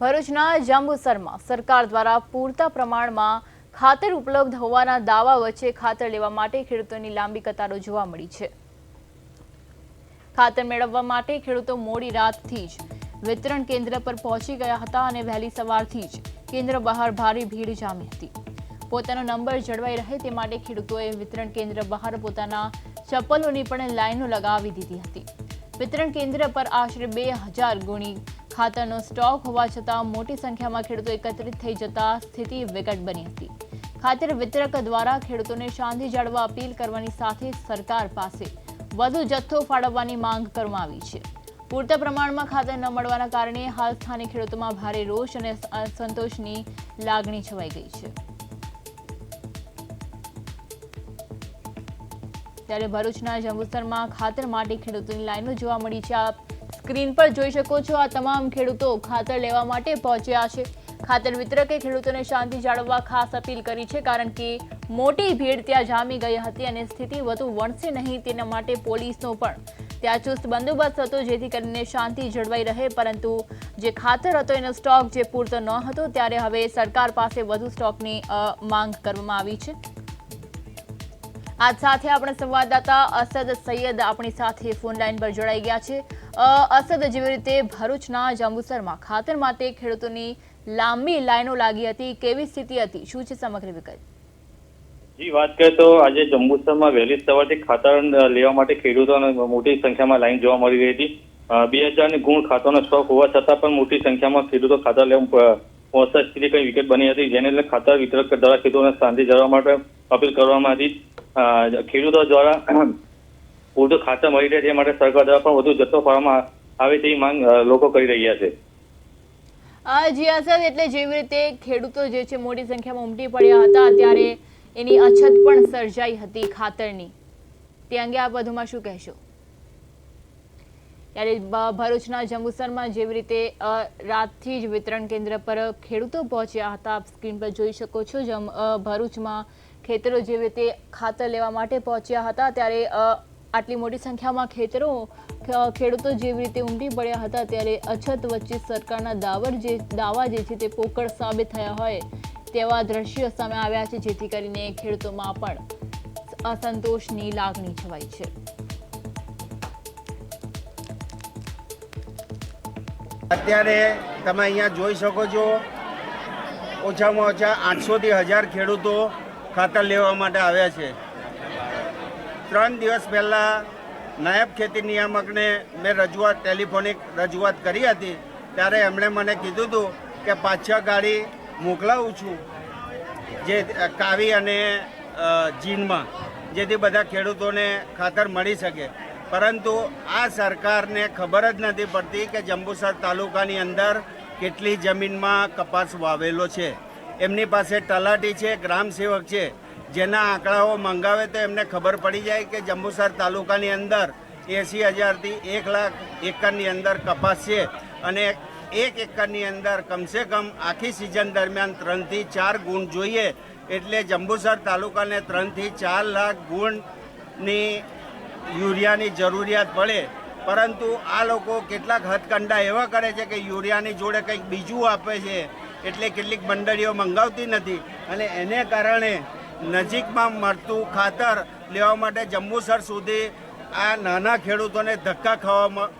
ભરૂચના જાંબુસરમાં સરકાર દ્વારા પૂરતા પ્રમાણમાં ખાતર ઉપલબ્ધ હોવાના દાવા વચ્ચે ખાતર લેવા માટે ખેડૂતોની લાંબી કતારો જોવા મળી છે। ખાતર મેળવવા માટે ખેડૂતો મોડી રાતથી જ વિતરણ કેન્દ્ર પર પહોંચી ગયા હતા અને વહેલી સવારથી જ કેન્દ્ર બહાર ભારે ભીડ જામી હતી। પોતાનો નંબર જળવાઈ રહે તે માટે ખેડૂતોએ વિતરણ કેન્દ્ર બહાર પોતાના ચપ્પલોની પણ લાઈનો લગાવી દીધી હતી। વિતરણ કેન્દ્ર પર આશરે 2000 ગુણી ખાતરનો સ્ટોક હોવા છતાં મોટી સંખ્યામાં ખેડૂતો એકત્રિત થઈ જતા સ્થિતિ વિકટ બની હતી। ખાતર વિતરક દ્વારા ખેડૂતોને શાંતિ જાળવવા અપીલ કરવાની સાથે સરકાર પાસે વધુ જથ્થો ફાળવવાની માંગ કરવામાં આવી છે। પૂરતા પ્રમાણમાં ખાતર ન મળવાના કારણે હાલ સ્થાનિક ખેડૂતોમાં ભારે રોષ અને અસંતોષની લાગણી છવાઈ ગઈ છે। ત્યારે ભરૂચના જંબુસરમાં ખાતર માટે ખેડૂતોની લાઈનો જોવા મળી છે। આપ સ્ક્રીન પર જોઈ શકો છો, આ તમામ ખેડૂતો ખાતર લેવા માટે પહોંચ્યા છે। ખાતર વિતરકે ખેડૂતોને શાંતિ જાળવવા ખાસ અપીલ કરી છે, કારણ કે મોટી ભીડ ત્યાં જામી ગઈ હતી અને સ્થિતિ વધુ વણસે નહીં તેના માટે પોલીસનો પણ ત્યાં ચુસ્ત બંદોબસ્ત હતો, જેથી કરીને શાંતિ જળવાઈ રહે। પરંતુ જે ખાતર હતો એનો સ્ટોક જે પૂરતો ન હતો, ત્યારે હવે સરકાર પાસે વધુ સ્ટોકની માંગ કરવામાં આવી છે। આજ સાથે આપણે સંવાદદાતા અસદ સૈયદ આપણી સાથે ફોન લાઈન પર જોડાઈ ગયા છે। અસદ, જેવી રીતે ભરૂચના જાંબુસરમાં ખાતર માટે ખેડૂતોની લાંબી લાઈનો લાગી હતી, કેવી સ્થિતિ હતી, શું છે સમગ્ર વિગત? જી, વાત કરીએ તો આજે જંબુસરમાં વહેલી સવારથી ખાતર લેવા માટે ખેડૂતોને મોટી સંખ્યામાં લાઈન જોવા મળી રહી હતી। 2000 ગુણ ખાતરનો સ્ટોક હોવા છતાં પણ મોટી સંખ્યામાં ખેડૂતો ખાતર લેવા પહોંચતા સ્થિતિ કઈ વિકટ બની હતી, જેને લઈને ખાતર વિતરક દ્વારા ખેડૂતોને શાંતિ જાળવવા માટે અપીલ કરવામાં હતી। ખેડૂતો દ્વારા પૂરતું ખાતર મળી રહે તે માટે સરકાર દ્વારા પણ વધુ જથ્થો ફાળવવામાં આવે તેવી માંગ લોકો કરી રહ્યા છે। જી અસદ, એટલે જેવી રીતે ખેડૂતો જે છે મોટી સંખ્યામાં ઉમટી પડ્યા હતા, ત્યારે એની અછત પણ સર્જાઈ હતી ખાતરની, તે અંગે આપ વધુમાં શું કહેશો? ત્યારે ભરૂચના જંબુસરમાં જેવી રીતે રાતથી જ વિતરણ કેન્દ્ર પર ખેડૂતો પહોંચ્યા હતા, આપ સ્ક્રીન પર જોઈ શકો છો। ભરૂચમાં ખેતરો જેવી રીતે ખાતર લેવા માટે પહોંચ્યા હતા, ત્યારે આટલી મોટી સંખ્યામાં ખેડૂતો જેવી રીતે ઉમટી પડ્યા હતા, ત્યારે અછત વચ્ચે સરકારના દાવા જે છે તે પોકળ સાબિત થયા હોય તેવા દ્રશ્યો સામે આવ્યા છે, જેથી કરીને ખેડૂતોમાં પણ અસંતોષની લાગણી છવાઈ છે। અત્યારે તમે અહીંયા જોઈ શકો છો, ઓછામાં ઓછા 800 થી 1000 ખેડૂતો ખાતર લેવા માટે આવ્યા છે। 3 દિવસ પહેલાં નાયબ ખેતી નિયામકને મેં ટેલિફોનિક રજૂઆત કરી હતી, ત્યારે એમણે મને કીધું હતું કે પાછા ગાડી મોકલાવું છું, જે કાવી અને જીનમાં, જેથી બધા ખેડૂતોને ખાતર મળી શકે। પરંતુ આ સરકારને ખબર જ નથી પડતી કે જંબુસર તાલુકાની અંદર કેટલી જમીનમાં કપાસ વાવેલો છે। એમની પાસે તલાટી છે, ગ્રામસેવક છે, જેના આંકડાઓ મંગાવે તો એમને ખબર પડી જાય કે જંબુસર તાલુકાની અંદર 80,000 થી 1 લાખ એકરની અંદર કપાસ છે, અને 1 એકરની અંદર કમસે કમ આખી સિઝન દરમિયાન 3 થી 4 ગુણ જોઈએ, એટલે જંબુસર તાલુકાને 3 થી 4 લાખ ગુણની યુરિયાની જરૂરિયાત પડે। પરંતુ આ લોકો કેટલાક હથકંડા એવા કરે છે કે યુરિયાની જોડે કંઈક બીજું આપે છે, એટલે કેટલીક મંડળીઓ મંગાવતી નથી, અને એને કારણે નજીકમાં મળતું ખાતર લેવા માટે જંબુસર સુધી આ નાના ખેડૂતોને ધક્કા